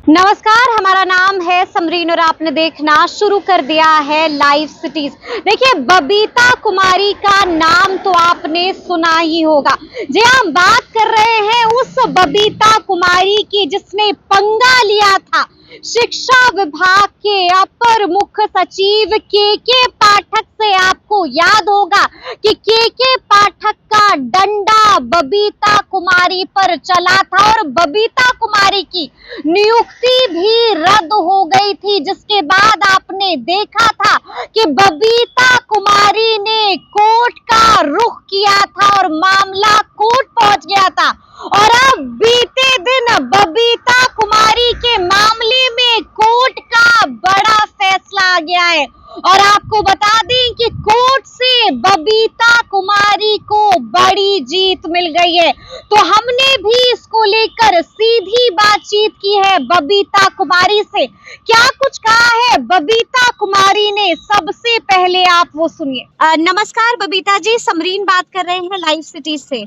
नमस्कार, हमारा नाम है समरीन और आपने देखना शुरू कर दिया है लाइव सिटीज। देखिए, बबीता कुमारी का नाम तो आपने सुना ही होगा। जी हम बात कर रहे हैं उस बबीता कुमारी की जिसने पंगा लिया था शिक्षा विभाग के अपर मुख्य सचिव के पाठक से। आपको याद होगा कि के पाठक का डंडा बबीता कुमारी पर चला था और बबीता कुमारी की नियुक्ति भी रद्द हो गई थी, जिसके बाद आपने देखा था कि बबीता कुमारी ने कोर्ट का रुख किया था और मामला कोर्ट पहुंच गया था। और अब बीते दिन बबीता कुमारी के मामले में कोर्ट का बड़ा फैसला आ गया है और आपको बता दें कि कोर्ट से बबीता कुमारी को बड़ी जीत मिल गई है। तो हमने भी इसको लेकर सीधी बातचीत की है बबीता कुमारी से। क्या कुछ कहा है बबीता कुमारी ने, सबसे पहले आप वो सुनिए। नमस्कार बबीता जी, समरीन बात कर रहे हैं लाइव सिटी से।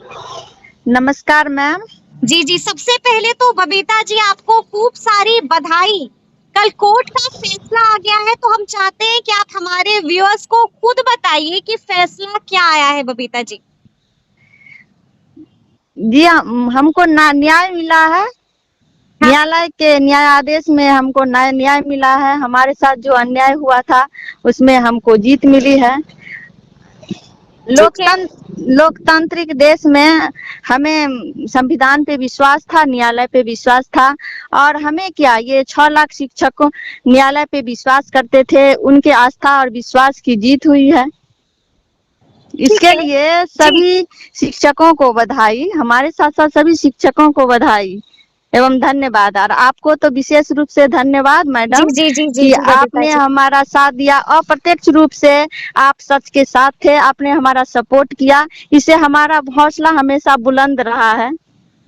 नमस्कार मैम। जी, सबसे पहले तो बबीता जी आपको खूब सारी बधाई। कल कोर्ट का फैसला आ गया है, तो हम चाहते हैं कि आप हमारे व्यूअर्स को खुद बताइए कि फैसला क्या आया है बबीता जी। जी हमको न्याय मिला है। न्यायालय के न्यायादेश में हमको न्याय मिला है। हमारे साथ जो अन्याय हुआ था उसमें हमको जीत मिली है। लोकतांत्रिक देश में हमें संविधान पे विश्वास था, न्यायालय पे विश्वास था। और हमें क्या, ये 6 लाख शिक्षकों न्यायालय पे विश्वास करते थे, उनके आस्था और विश्वास की जीत हुई है। इसके लिए सभी शिक्षकों को बधाई, हमारे साथ साथ सभी शिक्षकों को बधाई एवं धन्यवाद। और आपको तो विशेष रूप से धन्यवाद मैडम कि आपने हमारा साथ दिया। अप्रत्यक्ष रूप से आप सच के साथ थे, आपने हमारा सपोर्ट किया, इससे हमारा हौसला हमेशा बुलंद रहा है।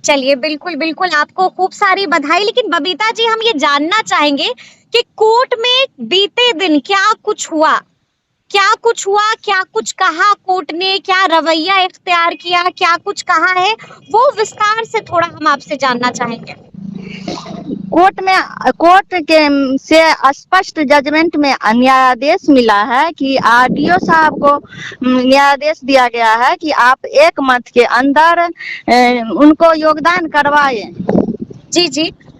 चलिए, बिल्कुल बिल्कुल आपको खूब सारी बधाई। लेकिन बबीता जी हम ये जानना चाहेंगे कि कोर्ट में बीते दिन क्या कुछ हुआ, क्या कुछ कहा कोर्ट ने, क्या रवैया इख्तियार किया, क्या कुछ कहा है, वो विस्तार से थोड़ा हम आपसे जानना चाहेंगे। कोर्ट के से स्पष्ट जजमेंट में न्यायादेश मिला है कि आरडीओ साहब को न्यायादेश दिया गया है कि आप 1 मंथ के अंदर उनको योगदान करवाएं। जी,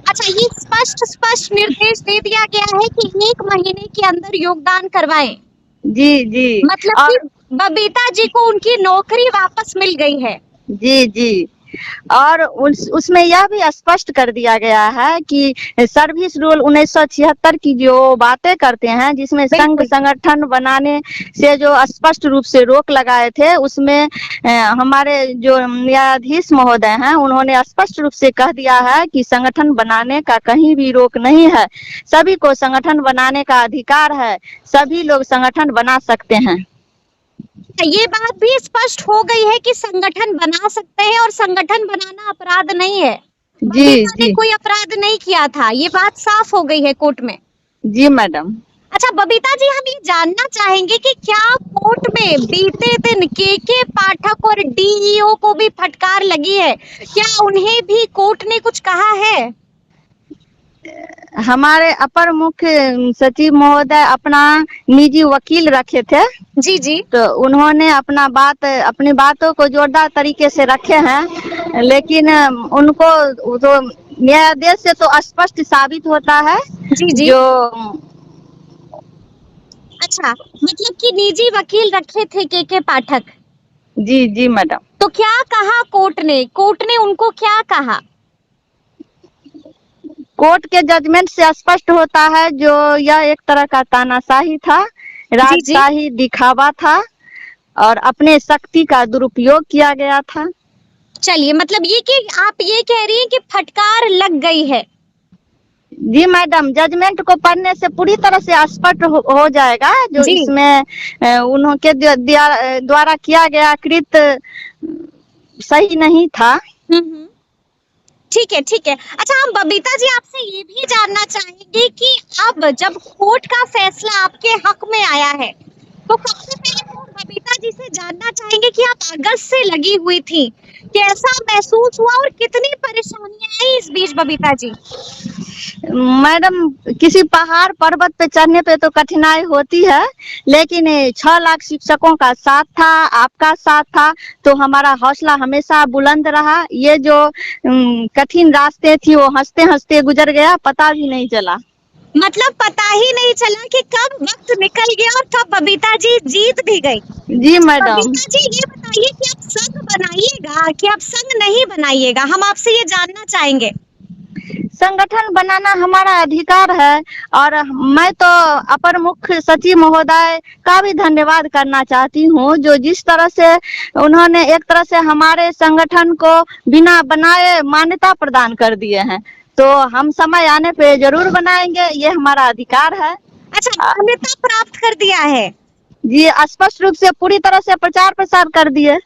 अच्छा, ये स्पष्ट निर्देश दे दिया गया है कि 1 महीने के अंदर योगदान करवाएं। जी मतलब कि बबीता जी को उनकी नौकरी वापस मिल गई है। जी और उसमें यह भी स्पष्ट कर दिया गया है कि सर्विस रूल 1976 की जो बातें करते हैं, जिसमें संघ संगठन बनाने से जो स्पष्ट रूप से रोक लगाए थे, उसमें हमारे जो न्यायाधीश महोदय हैं उन्होंने स्पष्ट रूप से कह दिया है कि संगठन बनाने का कहीं भी रोक नहीं है, सभी को संगठन बनाने का अधिकार है, सभी लोग संगठन बना सकते हैं। ये बात भी स्पष्ट हो गई है कि संगठन बना सकते हैं और संगठन बनाना अपराध नहीं है। जी कोई अपराध नहीं किया था, ये बात साफ हो गई है कोर्ट में। जी मैडम। अच्छा बबीता जी, हम ये जानना चाहेंगे कि क्या कोर्ट में बीते दिन के पाठक और डीईओ को भी फटकार लगी है, क्या उन्हें भी कोर्ट ने कुछ कहा है? हमारे अपर मुख्य सचिव महोदय अपना निजी वकील रखे थे। जी, तो उन्होंने अपनी बातों को जोरदार तरीके से रखे हैं, लेकिन उनको तो न्यायाधीश से तो स्पष्ट साबित होता है। जी जो अच्छा, मतलब कि निजी वकील रखे थे के पाठक। जी मैडम। तो क्या कहा कोर्ट ने उनको क्या कहा? कोर्ट के जजमेंट से स्पष्ट होता है जो यह एक तरह का तानाशाही था, राजशाही दिखावा था और अपने शक्ति का दुरुपयोग किया गया था। चलिए, मतलब ये कि आप ये कह रही हैं कि फटकार लग गई है। जी मैडम, जजमेंट को पढ़ने से पूरी तरह से स्पष्ट हो जाएगा जो इसमें उनके द्वारा किया गया कृत्य सही नहीं था। ठीक है। अच्छा, हम बबीता जी आपसे ये भी जानना चाहेंगे कि अब जब कोर्ट का फैसला आपके हक में आया है, तो सबसे पहले तो बबीता जी से जानना चाहेंगे कि आप अगस्त से लगी हुई थी, कैसा महसूस हुआ और कितनी परेशानियां आई इस बीच बबीता जी? मैडम, किसी पहाड़ पर्वत पे चढ़ने पे तो कठिनाई होती है, लेकिन 6 लाख शिक्षकों का साथ था, आपका साथ था, तो हमारा हौसला हमेशा बुलंद रहा। ये जो कठिन रास्ते थी वो हंसते हंसते गुजर गया, पता भी नहीं चला। मतलब पता ही नहीं चला कि कब वक्त निकल गया और कब बबीता जी जीत भी गई। जी मैडम। बबीता जी ये बताइए कि आप संघ बनाइएगा कि आप संघ नहीं बनाइएगा, हम आपसे ये जानना चाहेंगे। संगठन बनाना हमारा अधिकार है, और मैं तो अपर मुख्य सचिव महोदय का भी धन्यवाद करना चाहती हूँ, जो जिस तरह से उन्होंने एक तरह से हमारे संगठन को बिना बनाए मान्यता प्रदान कर दिए हैं। तो हम समय आने पे जरूर बनाएंगे, ये हमारा अधिकार है। अच्छा, मान्यता प्राप्त कर दिया है? जी, स्पष्ट रूप से पूरी तरह से प्रचार प्रसार कर दिए।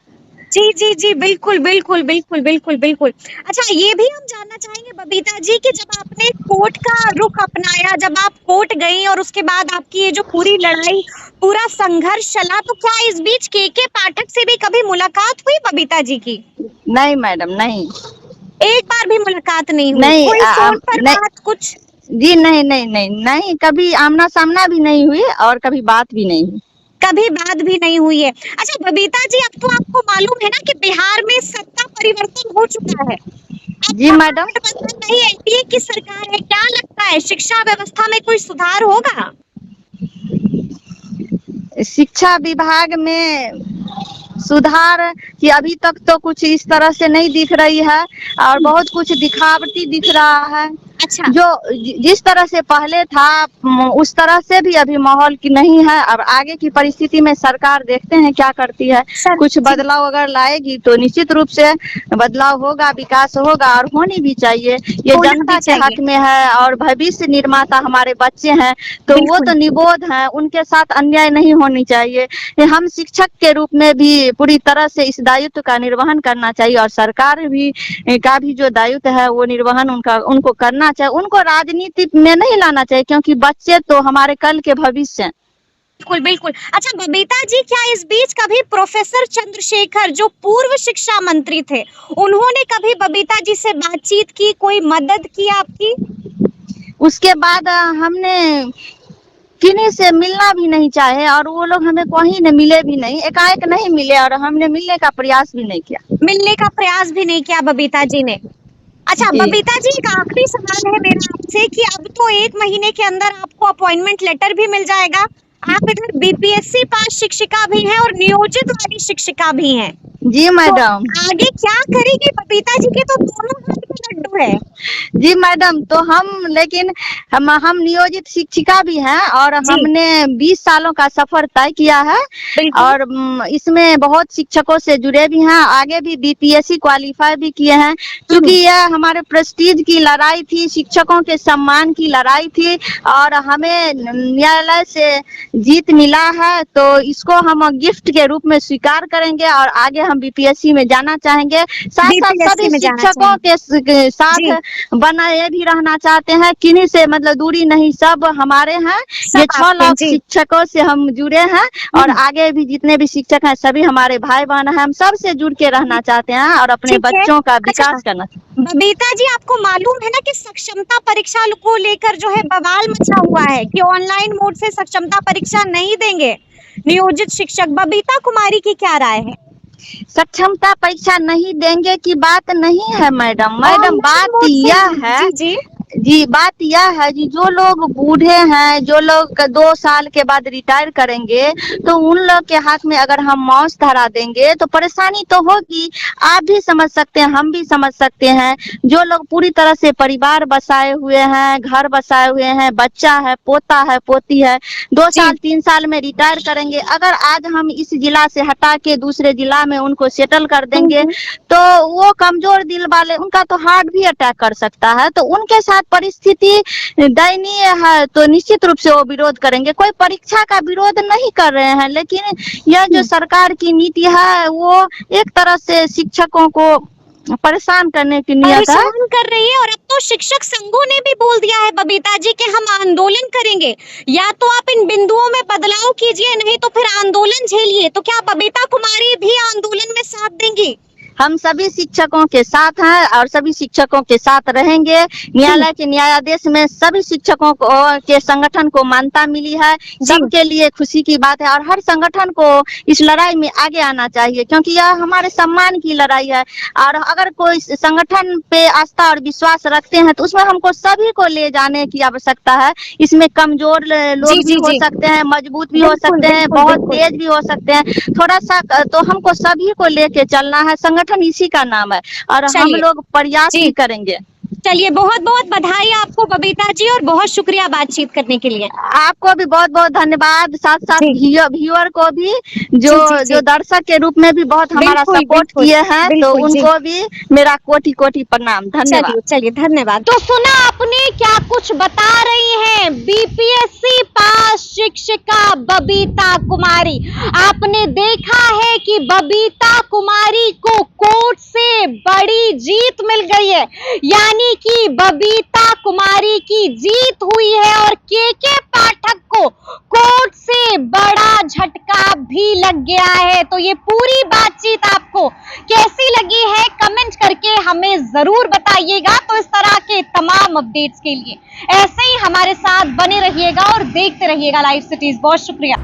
जी जी जी, बिल्कुल बिल्कुल बिल्कुल बिल्कुल बिल्कुल। अच्छा, ये भी हम जानना चाहेंगे बबीता जी कि जब आपने कोर्ट का रुख अपनाया, जब आप कोर्ट गई और उसके बाद आपकी ये जो पूरी लड़ाई, पूरा संघर्ष चला, तो क्या इस बीच के पाठक से भी कभी मुलाकात हुई बबीता जी की? नहीं मैडम, नहीं। एक बार भी मुलाकात नहीं हुई? नहीं, कोई फोन पर नहीं, बात कुछ? जी नहीं नहीं नहीं नहीं, कभी आमना सामना भी नहीं हुई और कभी बात भी नहीं हुई। कभी बात भी नहीं हुई है। अच्छा बबीता जी, अब तो आपको मालूम है ना कि बिहार में सत्ता परिवर्तन हो चुका है। जी मैडम। गठबंधन नहीं, एनडीए की सरकार है। क्या लगता है शिक्षा व्यवस्था में कोई सुधार होगा? शिक्षा विभाग में सुधार कि अभी तक तो कुछ इस तरह से नहीं दिख रही है, और बहुत कुछ दिखावटी दिख रहा है। अच्छा, जो जिस तरह से पहले था उस तरह से भी अभी माहौल की नहीं है। अब आगे की परिस्थिति में सरकार देखते हैं क्या करती है। कुछ बदलाव अगर लाएगी तो निश्चित रूप से बदलाव होगा, विकास होगा, और होनी भी चाहिए। ये जनता के हक में है, और भविष्य निर्माता हमारे बच्चे हैं, तो वो तो निबोध हैं, उनके साथ अन्याय नहीं होनी चाहिए। हम शिक्षक के रूप में भी पूरी तरह से इस दायित्व का निर्वहन करना चाहिए, और सरकार भी का भी जो दायित्व है वो निर्वहन उनको करना चाहिए। उनको राजनीति में नहीं लाना चाहिए, क्योंकि बच्चे तो हमारे कल के भविष्य हैं। बिल्कुल बिल्कुल। अच्छा बबीता जी, क्या इस बीच कभी प्रोफेसर चंद्रशेखर जो पूर्व शिक्षा मंत्री थे, उन्होंने कभी बबीता जी से बातचीत की, कोई मदद की आपकी? उसके बाद हमने किन्हीं से मिलना भी नहीं चाहे, और वो लोग हमें कहीं न मिले भी नहीं, एकाएक नहीं मिले, और हमने मिलने का प्रयास भी नहीं किया। मिलने का प्रयास भी नहीं किया बबीता जी ने। अच्छा बबीता जी, एक आखिरी सवाल है मेरा आपसे कि अब तो 1 महीने के अंदर आपको अपॉइंटमेंट लेटर भी मिल जाएगा। आप इधर बीपीएससी पास शिक्षिका भी हैं और नियोजित वाली शिक्षिका भी हैं। जी मैडम। तो आगे क्या करेंगे बबीता जी के तो दोनों हाथ में लड्डू है। जी मैडम, तो लेकिन हम नियोजित शिक्षिका भी हैं, और हमने 20 सालों का सफर तय किया है, और इसमें बहुत शिक्षकों से जुड़े भी हैं, आगे भी बीपीएससी क्वालिफाई भी किए हैं, क्योंकि यह हमारे प्रेस्टीज की लड़ाई थी, शिक्षकों के सम्मान की लड़ाई थी, और हमें न्यायालय से जीत मिला है, तो इसको हम गिफ्ट के रूप में स्वीकार करेंगे, और आगे हम बीपीएससी में जाना चाहेंगे। साथ साथ सभी शिक्षकों के साथ बनाए भी रहना चाहते हैं, किन्हीं से मतलब दूरी नहीं, सब हमारे हैं। ये 6 लाख शिक्षकों से हम जुड़े हैं, और आगे भी जितने भी शिक्षक हैं सभी हमारे भाई बहन हैं। हम सब से जुड़ के रहना चाहते हैं, और अपने बच्चों का विकास करना। बबीता जी, आपको मालूम है ना कि सक्षमता परीक्षा को लेकर जो है बवाल मचा हुआ है कि ऑनलाइन मोड से सक्षमता परीक्षा नहीं देंगे नियोजित शिक्षक। बबीता कुमारी की क्या राय है? सक्षमता परीक्षा नहीं देंगे की बात नहीं है मैडम। बात यह है जी, बात यह है जी, जो लोग बूढ़े हैं, जो लोग 2 साल के बाद रिटायर करेंगे, तो उन लोग के हाथ में अगर हम माउस धरा देंगे तो परेशानी तो होगी। आप भी समझ सकते हैं, हम भी समझ सकते हैं। जो लोग पूरी तरह से परिवार बसाए हुए हैं, घर बसाए हुए हैं, बच्चा है, पोता है, पोती है, 2 साल 3 साल में रिटायर करेंगे, अगर आज हम इस जिला से हटा के दूसरे जिला में उनको सेटल कर देंगे, तो वो कमजोर दिल वाले, उनका तो हार्ट भी अटैक कर सकता है, तो उनके साथ परिस्थिति दयनीय है, तो निश्चित रूप से वो विरोध करेंगे। कोई परीक्षा का विरोध नहीं कर रहे हैं, लेकिन यह जो सरकार की नीति है वो एक तरह से शिक्षकों को परेशान करने की नियत है। परेशान कर रही है। और अब तो शिक्षक संघों ने भी बोल दिया है बबीता जी कि हम आंदोलन करेंगे, या तो आप इन बिंदुओं में बदलाव कीजिए, नहीं तो फिर आंदोलन झेलिए। तो क्या बबीता कुमारी भी आंदोलन में साथ देंगी? हम सभी शिक्षकों के साथ हैं और सभी शिक्षकों के साथ रहेंगे। न्यायालय के न्यायाधीश में सभी शिक्षकों को के संगठन को मान्यता मिली है, सबके लिए खुशी की बात है। और हर संगठन को इस लड़ाई में आगे आना चाहिए, क्योंकि यह हमारे सम्मान की लड़ाई है। और अगर कोई संगठन पे आस्था और विश्वास रखते हैं तो उसमें हमको सभी को ले जाने की आवश्यकता है। इसमें कमजोर लोग भी हो सकते हैं, मजबूत भी हो सकते हैं, बहुत तेज भी हो सकते हैं। थोड़ा सा तो हमको सभी को लेके चलना है। संगठन इसी का नाम है और हम लोग प्रयास भी करेंगे। चलिए, बहुत बहुत बधाई आपको बबीता जी, और बहुत शुक्रिया बातचीत करने के लिए। आपको भी बहुत बहुत धन्यवाद। साथ साथ व्यूअर को भी, जो दर्शक के रूप में भी बहुत हमारा सपोर्ट किए हैं, तो उनको भी मेरा कोटि कोटि प्रणाम, धन्यवाद। चलिए धन्यवाद। तो सुना आपने क्या कुछ बता रही हैं बीपीएससी पास शिक्षिका बबीता कुमारी। आपने देखा है कि बबीता कुमारी को कोर्ट से बड़ी जीत मिल गई है, यानी कि बबीता कुमारी की जीत हुई है और के पाठक को कोर्ट से बड़ा झटका भी लग गया है। तो ये पूरी बातचीत आपको कैसी लगी है कमेंट करके हमें जरूर बताइएगा। तो इस तरह के तमाम अपडेट्स के लिए ऐसे ही हमारे साथ बने रहिएगा और देखते रहिएगा लाइव सिटीज। बहुत शुक्रिया।